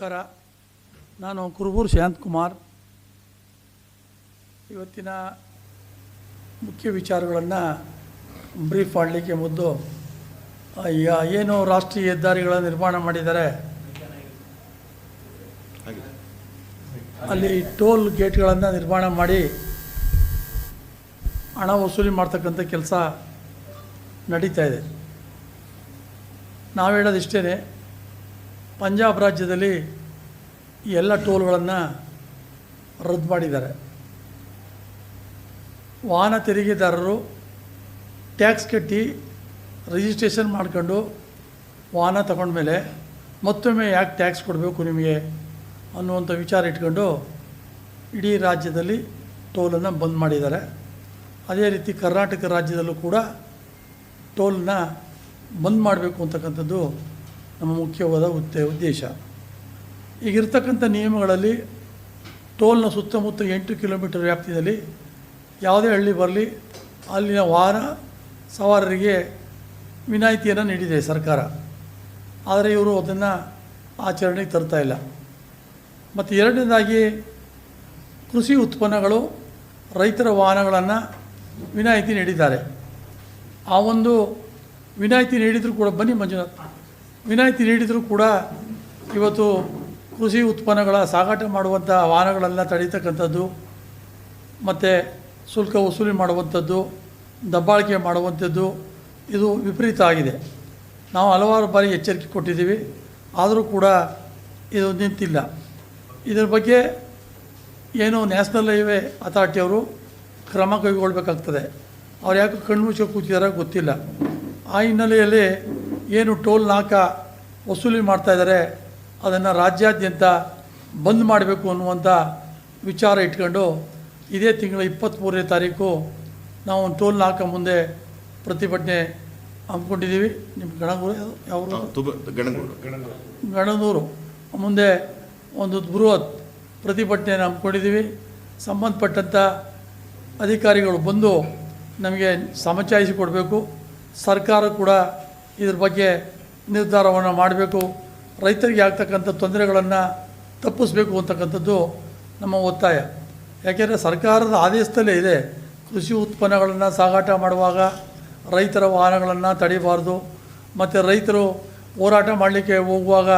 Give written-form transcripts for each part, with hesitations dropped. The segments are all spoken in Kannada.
ನಮಸ್ಕಾರ. ನಾನು ಕುರುಬೂರು ಶಾಂತಕುಮಾರ್. ಇವತ್ತಿನ ಮುಖ್ಯ ವಿಚಾರಗಳನ್ನು ಬ್ರೀಫ್ ಮಾಡಲಿಕ್ಕೆ ಮೊದಲು ಈಗ ಏನು ರಾಷ್ಟ್ರೀಯ ಹೆದ್ದಾರಿಗಳ ನಿರ್ಮಾಣ ಮಾಡಿದ್ದಾರೆ, ಅಲ್ಲಿ ಟೋಲ್ ಗೇಟ್ಗಳನ್ನು ನಿರ್ಮಾಣ ಮಾಡಿ ಹಣ ವಸೂಲಿ ಮಾಡ್ತಕ್ಕಂಥ ಕೆಲಸ ನಡೀತಾ ಇದೆ. ನಾವು ಹೇಳೋದಿಷ್ಟೇ, ಪಂಜಾಬ್ ರಾಜ್ಯದಲ್ಲಿ ಈ ಎಲ್ಲ ಟೋಲ್ಗಳನ್ನು ರದ್ದು ಮಾಡಿದ್ದಾರೆ. ವಾಹನ ತೆರಿಗೆದಾರರು ಟ್ಯಾಕ್ಸ್ ಕಟ್ಟಿ ರಿಜಿಸ್ಟ್ರೇಷನ್ ಮಾಡ್ಕೊಂಡು ವಾಹನ ತಗೊಂಡ್ಮೇಲೆ ಮತ್ತೊಮ್ಮೆ ಯಾಕೆ ಟ್ಯಾಕ್ಸ್ ಕೊಡಬೇಕು ನಿಮಗೆ ಅನ್ನುವಂಥ ವಿಚಾರ ಇಟ್ಕೊಂಡು ಇಡೀ ರಾಜ್ಯದಲ್ಲಿ ಟೋಲನ್ನು ಬಂದ್ ಮಾಡಿದ್ದಾರೆ. ಅದೇ ರೀತಿ ಕರ್ನಾಟಕ ರಾಜ್ಯದಲ್ಲೂ ಕೂಡ ಟೋಲನ್ನ ಬಂದ್ ಮಾಡಬೇಕು ಅಂತಕ್ಕಂಥದ್ದು ನಮ್ಮ ಮುಖ್ಯವಾದ ಉದ್ದೇಶ. ಈಗಿರ್ತಕ್ಕಂಥ ನಿಯಮಗಳಲ್ಲಿ ಟೋಲ್ನ ಸುತ್ತಮುತ್ತ 8 ಕಿಲೋಮೀಟರ್ ವ್ಯಾಪ್ತಿಯಲ್ಲಿ ಯಾವುದೇ ಹಳ್ಳಿ ಬರಲಿ ಅಲ್ಲಿನ ವಾಹನ ಸವಾರರಿಗೆ ವಿನಾಯಿತಿಯನ್ನು ನೀಡಿದೆ ಸರ್ಕಾರ. ಆದರೆ ಇವರು ಅದನ್ನು ಆಚರಣೆಗೆ ತರ್ತಾ ಇಲ್ಲ. ಮತ್ತು ಎರಡನೇದಾಗಿ ಕೃಷಿ ಉತ್ಪನ್ನಗಳು, ರೈತರ ವಾಹನಗಳನ್ನು ವಿನಾಯಿತಿ ನೀಡಿದ್ದಾರೆ. ಆ ಒಂದು ವಿನಾಯಿತಿ ನೀಡಿದರೂ ಕೂಡ ಬನ್ನಿ ಮಂಜುನಾಥ್, ವಿನಾಯಿತಿ ನೀಡಿದರೂ ಕೂಡ ಇವತ್ತು ಕೃಷಿ ಉತ್ಪನ್ನಗಳ ಸಾಗಾಟ ಮಾಡುವಂಥ ವಾಹನಗಳೆಲ್ಲ ತಡೀತಕ್ಕಂಥದ್ದು, ಮತ್ತು ಶುಲ್ಕ ವಸೂಲಿ ಮಾಡುವಂಥದ್ದು, ದಬ್ಬಾಳಿಕೆ ಮಾಡುವಂಥದ್ದು, ಇದು ವಿಪರೀತ ಆಗಿದೆ. ನಾವು ಹಲವಾರು ಬಾರಿ ಎಚ್ಚರಿಕೆ ಕೊಟ್ಟಿದ್ದೀವಿ, ಆದರೂ ಕೂಡ ಇದು ನಿಂತಿಲ್ಲ. ಇದರ ಬಗ್ಗೆ ಏನು ನ್ಯಾಷನಲ್ ಹೈವೇ ಅಥಾರಿಟಿಯವರು ಕ್ರಮ ಕೈಗೊಳ್ಳಬೇಕಾಗ್ತದೆ. ಅವ್ರು ಯಾಕೆ ಕಣ್ಮುಚ್ಚ ಕೂತಿದಾರೋ ಗೊತ್ತಿಲ್ಲ. ಆ ಹಿನ್ನೆಲೆಯಲ್ಲಿ ಏನು ಟೋಲ್ ನಾಕ ವಸೂಲಿ ಮಾಡ್ತಾಯಿದ್ದಾರೆ ಅದನ್ನು ರಾಜ್ಯಾದ್ಯಂತ ಬಂದ್ ಮಾಡಬೇಕು ಅನ್ನುವಂಥ ವಿಚಾರ ಇಟ್ಕೊಂಡು ಇದೇ ತಿಂಗಳ 23ನೇ ತಾರೀಕು ನಾವು ಒಂದು ಟೋಲ್ ನಾಕ ಮುಂದೆ ಪ್ರತಿಭಟನೆ ಹಮ್ಮಿಕೊಂಡಿದ್ದೀವಿ. ನಿಮ್ಮ ಗಣನೂರು ಮುಂದೆ ಒಂದು ಬೃಹತ್ ಪ್ರತಿಭಟನೆಯನ್ನು ಹಮ್ಮಿಕೊಂಡಿದ್ದೀವಿ. ಸಂಬಂಧಪಟ್ಟಂಥ ಅಧಿಕಾರಿಗಳು ಬಂದು ನಮಗೆ ಸಮಚಾಯಿಸಿ ಕೊಡಬೇಕು. ಸರ್ಕಾರ ಕೂಡ ಇದ್ರ ಬಗ್ಗೆ ನಿರ್ಧಾರವನ್ನು ಮಾಡಬೇಕು. ರೈತರಿಗೆ ಆಗ್ತಕ್ಕಂಥ ತೊಂದರೆಗಳನ್ನು ತಪ್ಪಿಸಬೇಕು ಅಂತಕ್ಕಂಥದ್ದು ನಮ್ಮ ಒತ್ತಾಯ. ಯಾಕೆಂದರೆ ಸರ್ಕಾರದ ಆದೇಶದಲ್ಲೇ ಇದೆ, ಕೃಷಿ ಉತ್ಪನ್ನಗಳನ್ನು ಸಾಗಾಟ ಮಾಡುವಾಗ ರೈತರ ವಾಹನಗಳನ್ನು ತಡಿಬಾರ್ದು, ಮತ್ತು ರೈತರು ಹೋರಾಟ ಮಾಡಲಿಕ್ಕೆ ಹೋಗುವಾಗ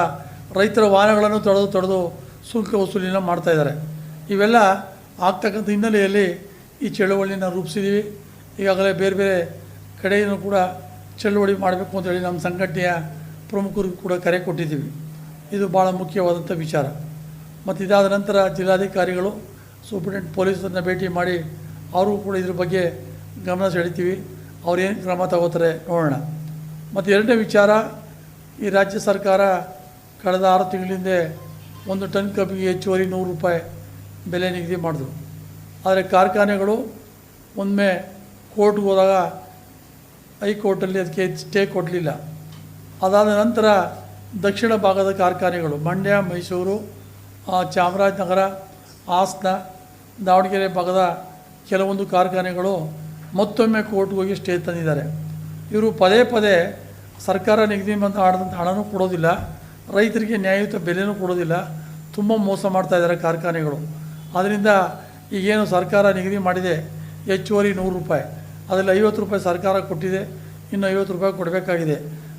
ರೈತರ ವಾಹನಗಳನ್ನು ತಡೆದು ಶುಲ್ಕ ವಸೂಲಿನ ಮಾಡ್ತಾಯಿದ್ದಾರೆ. ಇವೆಲ್ಲ ಆಗ್ತಕ್ಕಂಥ ಹಿನ್ನೆಲೆಯಲ್ಲಿ ಈ ಚಳುವಳಿನ ರೂಪಿಸಿದ್ದೀವಿ. ಈಗಾಗಲೇ ಬೇರೆ ಬೇರೆ ಕಡೆಯೂ ಕೂಡ ಚಳುವಳಿ ಮಾಡಬೇಕು ಅಂತೇಳಿ ನಮ್ಮ ಸಂಘಟನೆಯ ಪ್ರಮುಖರಿಗೂ ಕೂಡ ಕರೆ ಕೊಟ್ಟಿದ್ದೀವಿ. ಇದು ಭಾಳ ಮುಖ್ಯವಾದಂಥ ವಿಚಾರ. ಮತ್ತು ಇದಾದ ನಂತರ ಜಿಲ್ಲಾಧಿಕಾರಿಗಳು, ಸೂಪರಿಂಟೆಂಡೆಂಟ್ ಪೊಲೀಸರನ್ನ ಭೇಟಿ ಮಾಡಿ ಅವ್ರಿಗೂ ಕೂಡ ಇದ್ರ ಬಗ್ಗೆ ಗಮನ ಸೆಳಿತೀವಿ. ಅವ್ರೇನು ಕ್ರಮ ತಗೋತಾರೆ ನೋಡೋಣ. ಮತ್ತು ಎರಡನೇ ವಿಚಾರ, ಈ ರಾಜ್ಯ ಸರ್ಕಾರ ಕಳೆದ 6 ತಿಂಗಳ ಹಿಂದೆ 1 ಟನ್ ಕಬ್ಬಿಗೆ ಹೆಚ್ಚುವರಿ 100 ರೂಪಾಯಿ ಬೆಲೆ ನಿಗದಿ ಮಾಡಿದ್ರು. ಆದರೆ ಕಾರ್ಖಾನೆಗಳು ಒಮ್ಮೆ ಕೋರ್ಟ್ಗೆ ಹೋದಾಗ ಹೈಕೋರ್ಟಲ್ಲಿ ಅದಕ್ಕೆ ಸ್ಟೇ ಕೊಡಲಿಲ್ಲ. ಅದಾದ ನಂತರ ದಕ್ಷಿಣ ಭಾಗದ ಕಾರ್ಖಾನೆಗಳು, ಮಂಡ್ಯ, ಮೈಸೂರು, ಚಾಮರಾಜನಗರ, ಹಾಸನ, ದಾವಣಗೆರೆ ಭಾಗದ ಕೆಲವೊಂದು ಕಾರ್ಖಾನೆಗಳು ಮತ್ತೊಮ್ಮೆ ಕೋರ್ಟ್ಗೆ ಹೋಗಿ ಸ್ಟೇ ತಂದಿದ್ದಾರೆ. ಇವರು ಪದೇ ಪದೇ ಸರ್ಕಾರ ನಿಗದಿ ಮಾಡಿದಂಥ ಹಣನೂ ಕೊಡೋದಿಲ್ಲ, ರೈತರಿಗೆ ನ್ಯಾಯಯುತ ಬೆಲೆನೂ ಕೊಡೋದಿಲ್ಲ, ತುಂಬ ಮೋಸ ಮಾಡ್ತಾಯಿದ್ದಾರೆ ಕಾರ್ಖಾನೆಗಳು. ಆದ್ದರಿಂದ ಈಗೇನು ಸರ್ಕಾರ ನಿಗದಿ ಮಾಡಿದೆ ಹೆಚ್ಚುವರಿ 100 ರೂಪಾಯಿ, ಅದರಲ್ಲಿ 50 ರೂಪಾಯಿ ಸರ್ಕಾರ ಕೊಟ್ಟಿದೆ, ಇನ್ನು 50 ರೂಪಾಯಿ ಕೊಡಬೇಕಾಗಿದೆ.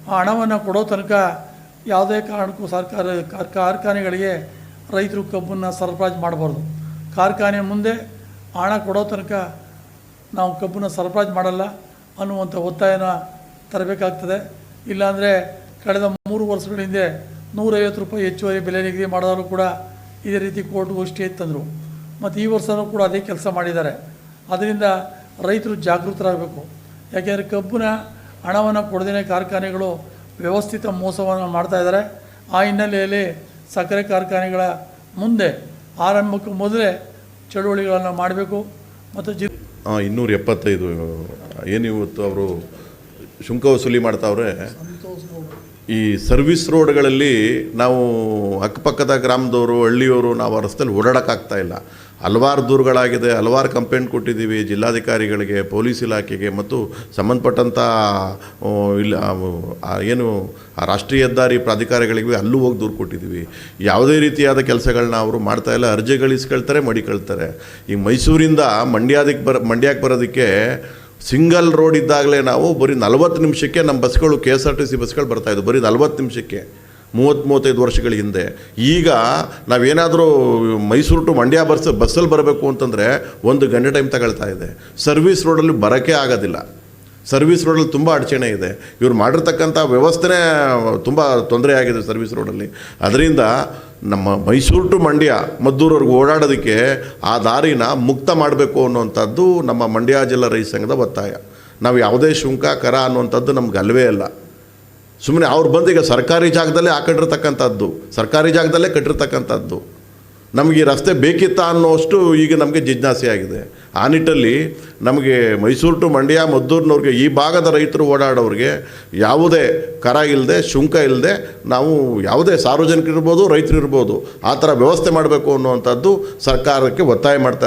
ಆ ಹಣವನ್ನು ಕೊಡೋ ತನಕ ಯಾವುದೇ ಕಾರಣಕ್ಕೂ ಕಾರ್ಖಾನೆಗಳಿಗೆ ರೈತರು ಕಬ್ಬನ್ನು ಸರಬರಾಜು ಮಾಡಬಾರ್ದು. ಕಾರ್ಖಾನೆ ಮುಂದೆ ಹಣ ಕೊಡೋ ತನಕ ನಾವು ಕಬ್ಬನ್ನು ಸರಬರಾಜು ಮಾಡಲ್ಲ ಅನ್ನುವಂಥ ಒತ್ತಾಯನ ತರಬೇಕಾಗ್ತದೆ. ಇಲ್ಲಾಂದರೆ ಕಳೆದ 3 ವರ್ಷಗಳ ಹಿಂದೆ 150 ರೂಪಾಯಿ ಹೆಚ್ಚುವರಿ ಬೆಲೆ ನಿಗದಿ ಮಾಡಿದವರು ಕೂಡ ಇದೇ ರೀತಿ ಕೋರ್ಟ್ಗೆ ಸ್ಟೇ ತಂದರು. ಮತ್ತು ಈ ವರ್ಷವೂ ಕೂಡ ಅದೇ ಕೆಲಸ ಮಾಡಿದ್ದಾರೆ. ಅದರಿಂದ ರೈತರು ಜಾಗೃತರಾಗಬೇಕು. ಯಾಕೆಂದರೆ ಕಬ್ಬಿನ ಹಣವನ್ನು ಕೊಡದೇ ಕಾರ್ಖಾನೆಗಳು ವ್ಯವಸ್ಥಿತ ಮೋಸವನ್ನು ಮಾಡ್ತಾಯಿದ್ದಾರೆ. ಆ ಹಿನ್ನೆಲೆಯಲ್ಲಿ ಸಕ್ಕರೆ ಕಾರ್ಖಾನೆಗಳ ಮುಂದೆ ಆರಂಭಕ್ಕೂ ಮೊದಲೇ ಚಳುವಳಿಗಳನ್ನು ಮಾಡಬೇಕು. ಮತ್ತು 275 ಏನು ಇವತ್ತು ಅವರು ಶುಲ್ಕ ವಸೂಲಿ ಮಾಡ್ತಾವ್ರೆ. ಈ ಸರ್ವಿಸ್ ರೋಡ್ಗಳಲ್ಲಿ ನಾವು ಅಕ್ಕಪಕ್ಕದ ಗ್ರಾಮದವರು ಹಳ್ಳಿಯವರು ನಾವು ಆ ರಸ್ತೆಯಲ್ಲಿ ಓಡಾಡೋಕ್ಕಾಗ್ತಾ ಇಲ್ಲ. ಹಲವಾರು ದೂರುಗಳಾಗಿದೆ, ಹಲವಾರು ಕಂಪ್ಲೇಂಟ್ ಕೊಟ್ಟಿದ್ದೀವಿ ಜಿಲ್ಲಾಧಿಕಾರಿಗಳಿಗೆ, ಪೊಲೀಸ್ ಇಲಾಖೆಗೆ ಮತ್ತು ಸಂಬಂಧಪಟ್ಟಂಥ ಏನು ರಾಷ್ಟ್ರೀಯ ಹೆದ್ದಾರಿ ಪ್ರಾಧಿಕಾರಗಳಿಗೆ ಅಲ್ಲೂ ಹೋಗಿ ದೂರು ಕೊಟ್ಟಿದ್ದೀವಿ. ಯಾವುದೇ ರೀತಿಯಾದ ಕೆಲಸಗಳನ್ನ ಅವರು ಮಾಡ್ತಾಯಿಲ್ಲ. ಅರ್ಜಿಗಳು ಇಸ್ಕೊಳ್ತಾರೆ, ಮಡಿಕೊಳ್ತಾರೆ. ಈಗ ಮೈಸೂರಿಂದ ಮಂಡ್ಯಕ್ಕೆ ಬರೋದಕ್ಕೆ ಸಿಂಗಲ್ ರೋಡ್ ಇದ್ದಾಗಲೇ ನಾವು ಬರೀ 40 ನಿಮಿಷಕ್ಕೆ ನಮ್ಮ ಬಸ್ಗಳು KSRTC ಬಸ್ಗಳು ಬರ್ತಾಯಿದ್ವು, ಬರೀ 40 ನಿಮಿಷಕ್ಕೆ 30-35 ವರ್ಷಗಳ ಹಿಂದೆ. ಈಗ ನಾವೇನಾದರೂ ಮೈಸೂರು ಟು ಮಂಡ್ಯ ಬಸ್ಸಲ್ಲಿ ಬರಬೇಕು ಅಂತಂದರೆ 1 ಗಂಟೆ ಟೈಮ್ ತಗೊಳ್ತಾ ಇದೆ. ಸರ್ವಿಸ್ ರೋಡಲ್ಲಿ ಬರೋಕ್ಕೆ ಆಗೋದಿಲ್ಲ. ಸರ್ವಿಸ್ ರೋಡಲ್ಲಿ ತುಂಬ ಅಡಚಣೆ ಇದೆ. ಇವ್ರು ಮಾಡಿರ್ತಕ್ಕಂಥ ವ್ಯವಸ್ಥೆನೇ ತುಂಬ ತೊಂದರೆ ಆಗಿದೆ ಸರ್ವಿಸ್ ರೋಡಲ್ಲಿ. ಅದರಿಂದ ನಮ್ಮ ಮೈಸೂರು ಟು ಮಂಡ್ಯ ಮದ್ದೂರವರೆಗೂ ಓಡಾಡೋದಕ್ಕೆ ಆ ದಾರಿನ ಮುಕ್ತ ಮಾಡಬೇಕು ಅನ್ನುವಂಥದ್ದು ನಮ್ಮ ಮಂಡ್ಯ ಜಿಲ್ಲಾ ರೈತ ಸಂಘದ ಒತ್ತಾಯ. ನಾವು ಯಾವುದೇ ಶುಂಕ ಕರ ಅನ್ನುವಂಥದ್ದು ನಮ್ಗೆ ಅಲ್ವೇ ಅಲ್ಲ. ಸುಮ್ಮನೆ ಅವ್ರು ಬಂದು ಈಗ ಸರ್ಕಾರಿ ಜಾಗದಲ್ಲೇ ಹಾಕೊಂಡಿರ್ತಕ್ಕಂಥದ್ದು, ಸರ್ಕಾರಿ ಜಾಗದಲ್ಲೇ ಕಟ್ಟಿರ್ತಕ್ಕಂಥದ್ದು. ನಮಗೆ ಈ ರಸ್ತೆ ಬೇಕಿತ್ತಾ ಅನ್ನೋಷ್ಟು ಈಗ ನಮಗೆ ಜಿಜ್ಞಾಸೆ ಆಗಿದೆ. ಆ ನಿಟ್ಟಲ್ಲಿ ನಮಗೆ ಮೈಸೂರು ಟು ಮಂಡ್ಯ ಮದ್ದೂರಿನವ್ರಿಗೆ, ಈ ಭಾಗದ ರೈತರು ಓಡಾಡೋರಿಗೆ ಯಾವುದೇ ಕರ ಇಲ್ಲದೆ, ಶುಂಕ ಇಲ್ಲದೆ ನಾವು ಯಾವುದೇ ಸಾರ್ವಜನಿಕರಿರ್ಬೋದು, ರೈತರಿರ್ಬೋದು, ಆ ಥರ ವ್ಯವಸ್ಥೆ ಮಾಡಬೇಕು ಅನ್ನುವಂಥದ್ದು ಸರ್ಕಾರಕ್ಕೆ ಒತ್ತಾಯ ಮಾಡ್ತಾರೆ.